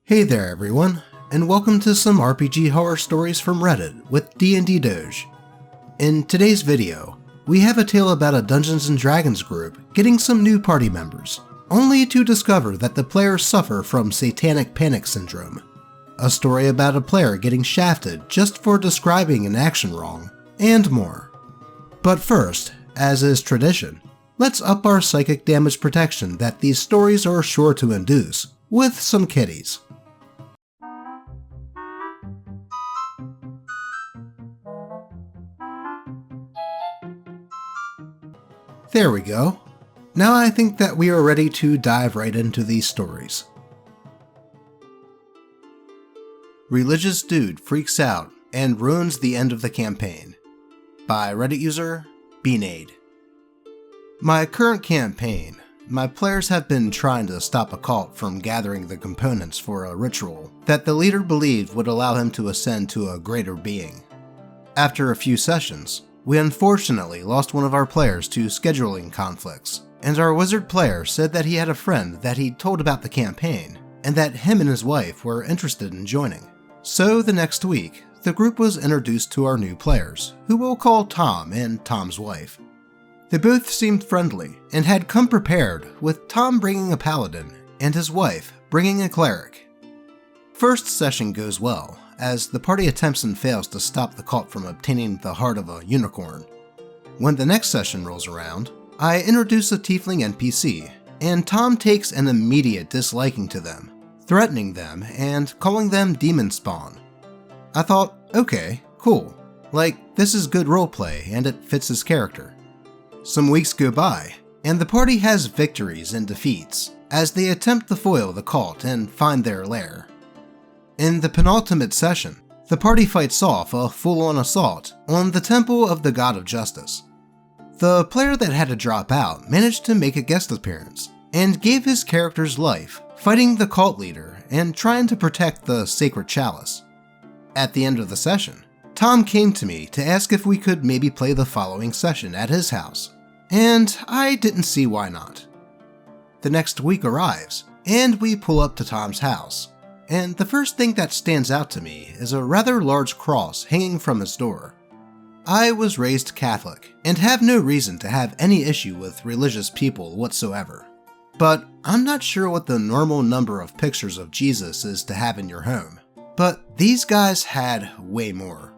Hey there everyone, and welcome to some RPG horror stories from Reddit with DnD Doge. In today's video, we have a tale about a Dungeons & Dragons group getting some new party members, only to discover that the players suffer from Satanic panic syndrome. A story about a player getting shafted just for describing an action wrong, and more. But first, as is tradition, let's up our psychic damage protection that these stories are sure to induce, with some kitties. There we go. Now I think that we are ready to dive right into these stories. Religious Dude Freaks Out and Ruins the End of the Campaign by Reddit user Beanade. My current campaign, my players have been trying to stop a cult from gathering the components for a ritual that the leader believed would allow him to ascend to a greater being. After a few sessions, we unfortunately lost one of our players to scheduling conflicts, and our wizard player said that he had a friend that he'd told about the campaign, and that him and his wife were interested in joining. So the next week, the group was introduced to our new players, who we'll call Tom and Tom's wife. They both seemed friendly, and had come prepared, with Tom bringing a paladin, and his wife bringing a cleric. First session goes well, as the party attempts and fails to stop the cult from obtaining the heart of a unicorn. When the next session rolls around, I introduce a tiefling NPC, and Tom takes an immediate disliking to them, threatening them and calling them demon spawn. I thought, okay, cool, like this is good roleplay and it fits his character. Some weeks go by, and the party has victories and defeats, as they attempt to foil the cult and find their lair. In the penultimate session, the party fights off a full-on assault on the Temple of the God of Justice. The player that had to drop out managed to make a guest appearance, and gave his character's life fighting the cult leader and trying to protect the sacred chalice. At the end of the session, Tom came to me to ask if we could maybe play the following session at his house, and I didn't see why not. The next week arrives, and we pull up to Tom's house. And the first thing that stands out to me is a rather large cross hanging from his door. I was raised Catholic, and have no reason to have any issue with religious people whatsoever. But I'm not sure what the normal number of pictures of Jesus is to have in your home. But these guys had way more.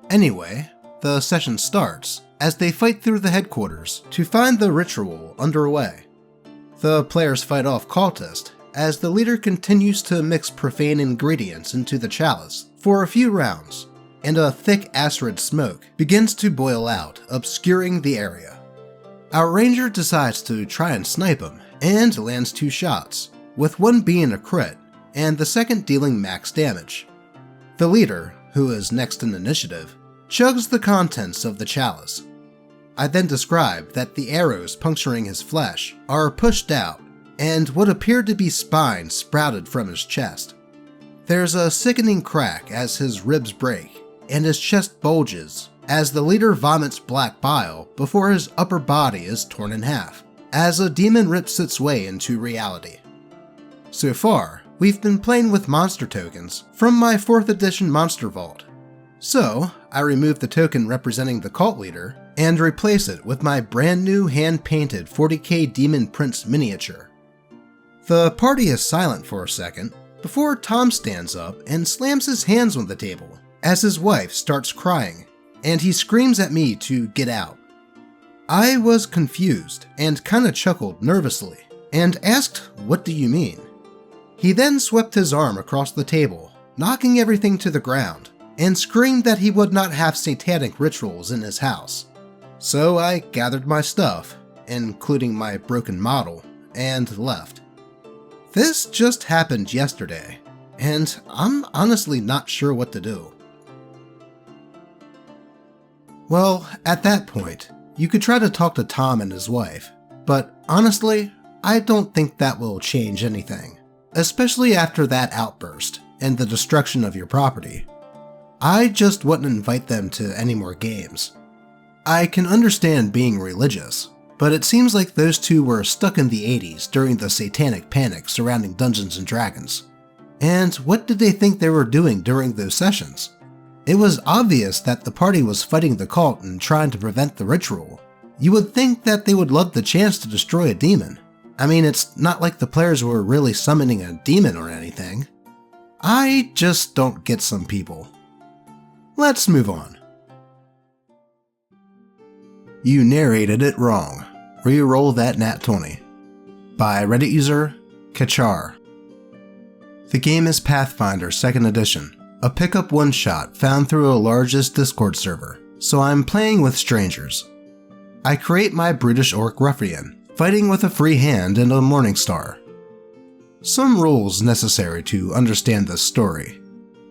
Anyway, the session starts as they fight through the headquarters to find the ritual underway. The players fight off cultists, as the leader continues to mix profane ingredients into the chalice for a few rounds, and a thick acrid smoke begins to boil out, obscuring the area. Our ranger decides to try and snipe him, and lands 2 shots, with one being a crit, and the second dealing max damage. The leader, who is next in initiative, chugs the contents of the chalice. I then describe that the arrows puncturing his flesh are pushed out, and what appeared to be spines sprouted from his chest. There's a sickening crack as his ribs break, and his chest bulges as the leader vomits black bile before his upper body is torn in half, as a demon rips its way into reality. So far, we've been playing with monster tokens from my 4th edition Monster Vault. So, I remove the token representing the cult leader and replace it with my brand new hand-painted 40k Demon Prince miniature. The party is silent for a second before Tom stands up and slams his hands on the table as his wife starts crying, and he screams at me to get out. I was confused and kinda chuckled nervously and asked, "What do you mean?" He then swept his arm across the table, knocking everything to the ground, and screamed that he would not have satanic rituals in his house. So I gathered my stuff, including my broken model, and left. This just happened yesterday, and I'm honestly not sure what to do. Well, at that point, you could try to talk to Tom and his wife, but honestly, I don't think that will change anything, especially after that outburst and the destruction of your property. I just wouldn't invite them to any more games. I can understand being religious, but it seems like those two were stuck in the 80s during the satanic panic surrounding Dungeons & Dragons, And what did they think they were doing during those sessions? It was obvious that the party was fighting the cult and trying to prevent the ritual. You would think that they would love the chance to destroy a demon. I mean, it's not like the players were really summoning a demon or anything. I just don't get some people. Let's move on. You narrated it wrong. Reroll that nat 20. By Reddit user, Kachar. The game is Pathfinder 2nd Edition, a pickup one-shot found through a largest Discord server, so I'm playing with strangers. I create my brutish orc ruffian, fighting with a free hand and a morning star. Some rules necessary to understand this story.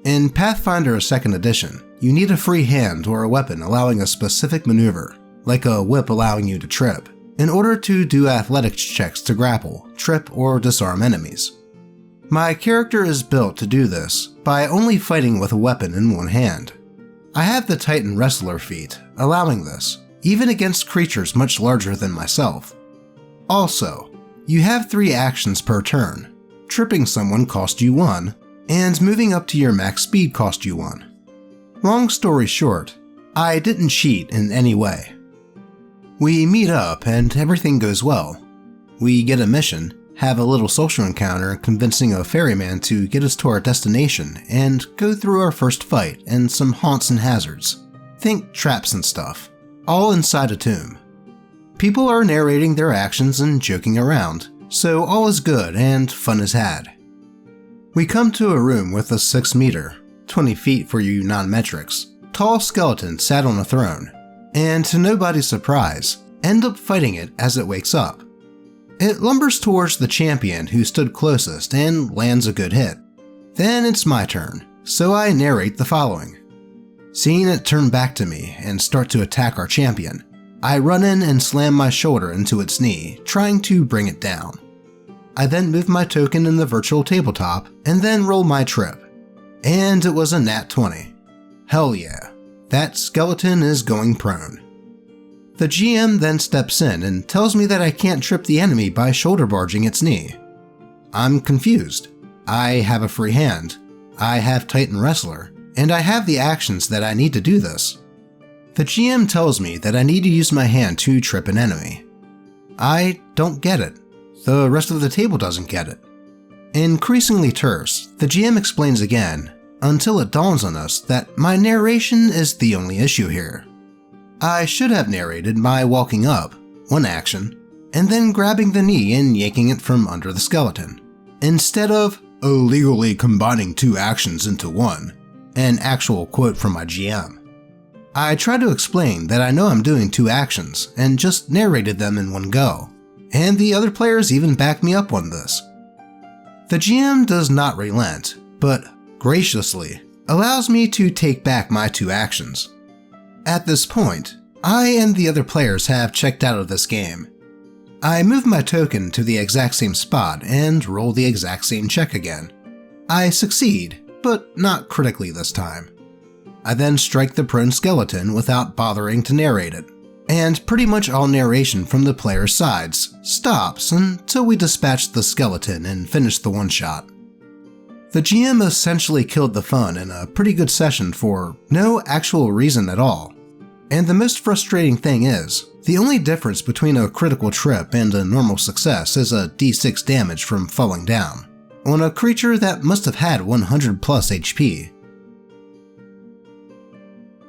In Pathfinder 2nd Edition, you need a free hand or a weapon allowing a specific maneuver, like a whip allowing you to trip, in order to do athletics checks to grapple, trip, or disarm enemies. My character is built to do this by only fighting with a weapon in one hand. I have the Titan Wrestler feat, allowing this, even against creatures much larger than myself. Also, you have 3 actions per turn. Tripping someone cost you 1, and moving up to your max speed cost you 1. Long story short, I didn't cheat in any way. We meet up and everything goes well. We get a mission, have a little social encounter convincing a ferryman to get us to our destination, and go through our first fight and some haunts and hazards. Think traps and stuff, all inside a tomb. People are narrating their actions and joking around, so all is good and fun is had. We come to a room with a 6 meter, 20 feet for you non-metrics, tall skeleton sat on a throne, and to nobody's surprise, end up fighting it as it wakes up. It lumbers towards the champion who stood closest and lands a good hit. Then it's my turn, so I narrate the following. Seeing it turn back to me and start to attack our champion, I run in and slam my shoulder into its knee, trying to bring it down. I then move my token in the virtual tabletop and then roll my trip. And it was a nat 20. Hell yeah, that skeleton is going prone. The GM then steps in and tells me that I can't trip the enemy by shoulder barging its knee. I'm confused. I have a free hand, I have Titan Wrestler, and I have the actions that I need to do this. The GM tells me that I need to use my hand to trip an enemy. I don't get it. The rest of the table doesn't get it. Increasingly terse, the GM explains again, until it dawns on us that my narration is the only issue here. I should have narrated my walking up, one action, and then grabbing the knee and yanking it from under the skeleton, instead of illegally combining 2 actions into one, an actual quote from my GM. I try to explain that I know I'm doing 2 actions and just narrated them in one go, and the other players even back me up on this. The GM does not relent, but graciously allows me to take back my 2 actions. At this point, I and the other players have checked out of this game. I move my token to the exact same spot and roll the exact same check again. I succeed, but not critically this time. I then strike the prone skeleton without bothering to narrate it, and pretty much all narration from the players' sides stops until we dispatch the skeleton and finish the one-shot. The GM essentially killed the fun in a pretty good session for no actual reason at all. And the most frustrating thing is, the only difference between a critical trip and a normal success is a d6 damage from falling down, on a creature that must have had 100 plus HP.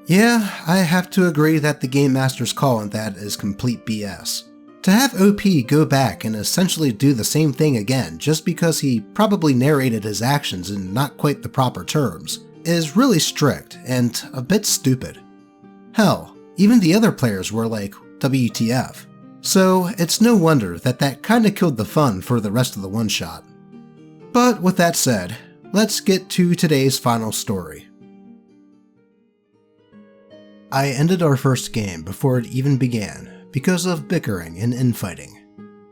Yeah, I have to agree that the Game Master's call on that is complete BS. To have OP go back and essentially do the same thing again just because he probably narrated his actions in not quite the proper terms is really strict and a bit stupid. Hell, even the other players were like, WTF. So it's no wonder that kinda killed the fun for the rest of the one-shot. But with that said, let's get to today's final story. I ended our first game before it even began because of bickering and infighting.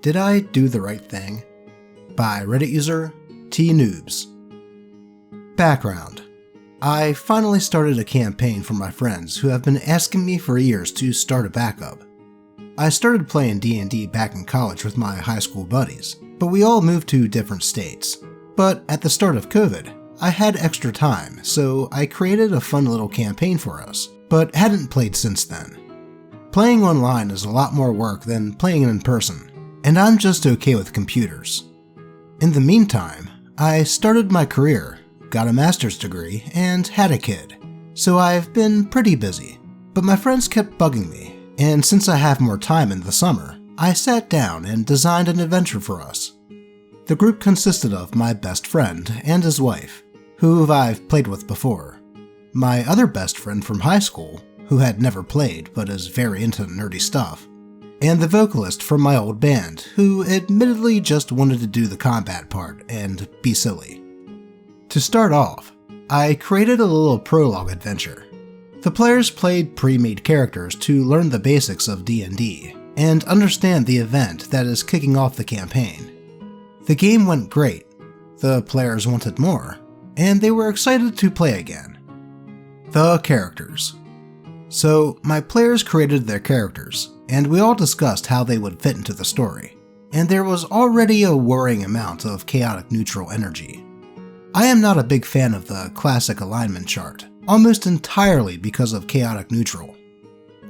Did I do the right thing? By Reddit user T-Noobs. Background. I finally started a campaign for my friends who have been asking me for years to start a backup. I started playing D&D back in college with my high school buddies, but we all moved to different states. But at the start of COVID, I had extra time, so I created a fun little campaign for us, but hadn't played since then. Playing online is a lot more work than playing in person, and I'm just okay with computers. In the meantime, I started my career, got a master's degree, and had a kid, so I've been pretty busy. But my friends kept bugging me, and since I have more time in the summer, I sat down and designed an adventure for us. The group consisted of my best friend and his wife, who I've played with before, my other best friend from high school, who had never played but is very into nerdy stuff, and the vocalist from my old band, who admittedly just wanted to do the combat part and be silly. To start off, I created a little prologue adventure. The players played pre-made characters to learn the basics of D&D and understand the event that is kicking off the campaign. The game went great, the players wanted more, and they were excited to play again. The characters. So my players created their characters, and we all discussed how they would fit into the story, and there was already a worrying amount of chaotic neutral energy. I am not a big fan of the classic alignment chart, almost entirely because of chaotic neutral.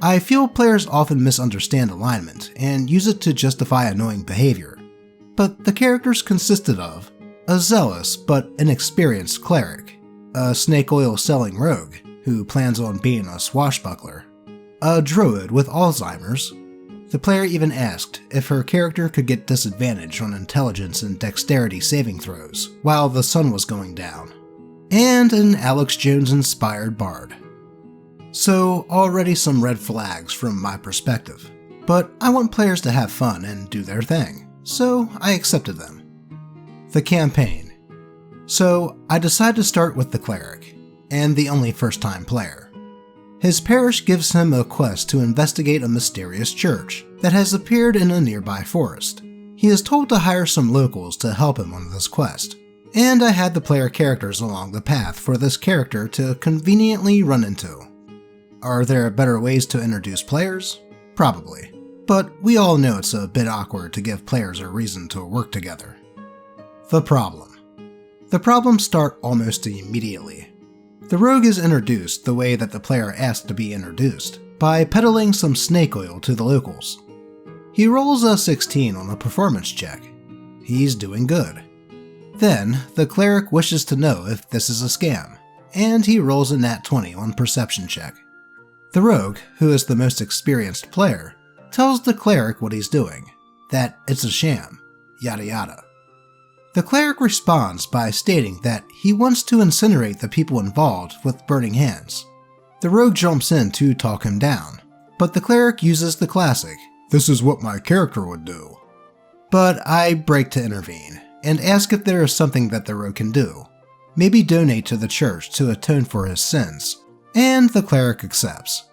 I feel players often misunderstand alignment and use it to justify annoying behavior, but the characters consisted of a zealous but inexperienced cleric, a snake oil selling rogue who plans on being a swashbuckler, a druid with Alzheimer's. The player even asked if her character could get disadvantage on intelligence and dexterity saving throws while the sun was going down, and an Alex Jones-inspired bard. So already some red flags from my perspective, but I want players to have fun and do their thing, so I accepted them. The campaign. So I decided to start with the cleric, and the only first-time player. His parish gives him a quest to investigate a mysterious church that has appeared in a nearby forest. He is told to hire some locals to help him on this quest, and I had the player characters along the path for this character to conveniently run into. Are there better ways to introduce players? Probably, but we all know it's a bit awkward to give players a reason to work together. The problem. The problems start almost immediately. The rogue is introduced the way that the player asked to be introduced, by peddling some snake oil to the locals. He rolls a 16 on a performance check. He's doing good. Then, the cleric wishes to know if this is a scam, and he rolls a nat 20 on perception check. The rogue, who is the most experienced player, tells the cleric what he's doing, that it's a sham, yada yada. The cleric responds by stating that he wants to incinerate the people involved with burning hands. The rogue jumps in to talk him down, but the cleric uses the classic, "This is what my character would do." But I break to intervene, and ask if there is something that the rogue can do, maybe donate to the church to atone for his sins, and the cleric accepts.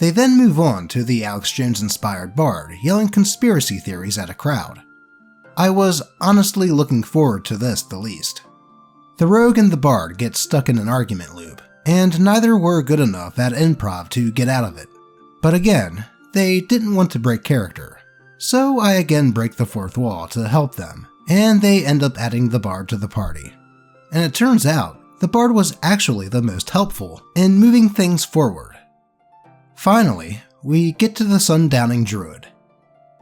They then move on to the Alex Jones-inspired bard yelling conspiracy theories at a crowd. I was honestly looking forward to this the least. The rogue and the bard get stuck in an argument loop, and neither were good enough at improv to get out of it. But again, they didn't want to break character, so I again break the fourth wall to help them, and they end up adding the bard to the party. And it turns out, the bard was actually the most helpful in moving things forward. Finally, we get to the sundowning druid.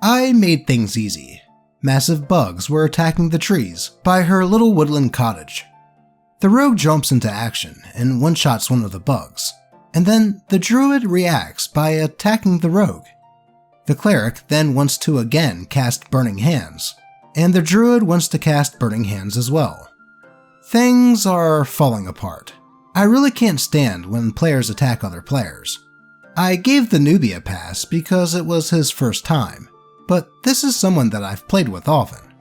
I made things easy. Massive bugs were attacking the trees by her little woodland cottage. The rogue jumps into action and one-shots one of the bugs, and then the druid reacts by attacking the rogue. The cleric then wants to again cast Burning Hands, and the druid wants to cast Burning Hands as well. Things are falling apart. I really can't stand when players attack other players. I gave the newbie a pass because it was his first time, but this is someone that I've played with often.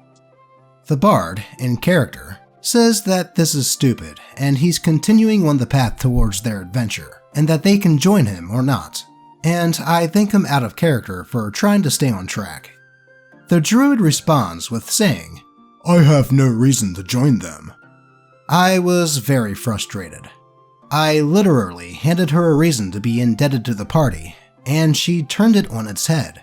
The bard, in character, says that this is stupid and he's continuing on the path towards their adventure, and that they can join him or not, and I think him out of character for trying to stay on track. The druid responds with saying, "I have no reason to join them." I was very frustrated. I literally handed her a reason to be indebted to the party, and she turned it on its head.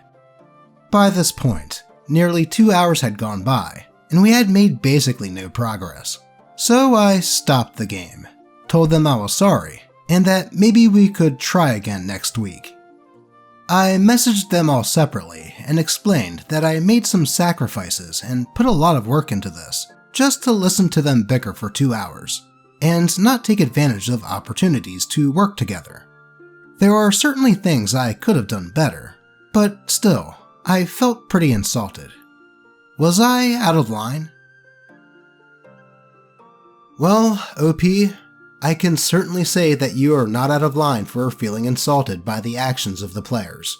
By this point, nearly 2 hours had gone by, and we had made basically no progress. So I stopped the game, told them I was sorry, and that maybe we could try again next week. I messaged them all separately and explained that I made some sacrifices and put a lot of work into this, just to listen to them bicker for 2 hours, and not take advantage of opportunities to work together. There are certainly things I could have done better, but still, I felt pretty insulted. Was I out of line? Well, OP, I can certainly say that you are not out of line for feeling insulted by the actions of the players.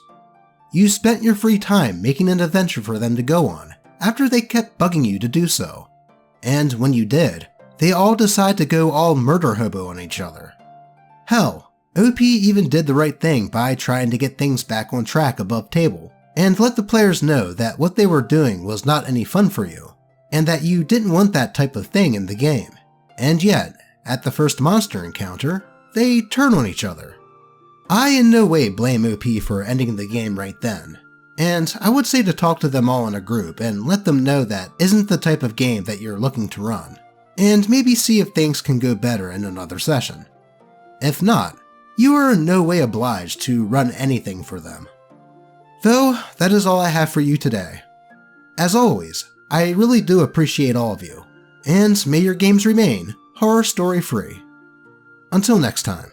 You spent your free time making an adventure for them to go on after they kept bugging you to do so, and when you did, they all decide to go all murder hobo on each other. Hell, OP even did the right thing by trying to get things back on track above table, and let the players know that what they were doing was not any fun for you, and that you didn't want that type of thing in the game. And yet, at the first monster encounter, they turn on each other. I in no way blame OP for ending the game right then, and I would say to talk to them all in a group and let them know that isn't the type of game that you're looking to run, and maybe see if things can go better in another session. If not, you are in no way obliged to run anything for them. Though, that is all I have for you today. As always, I really do appreciate all of you, and may your games remain horror story free. Until next time.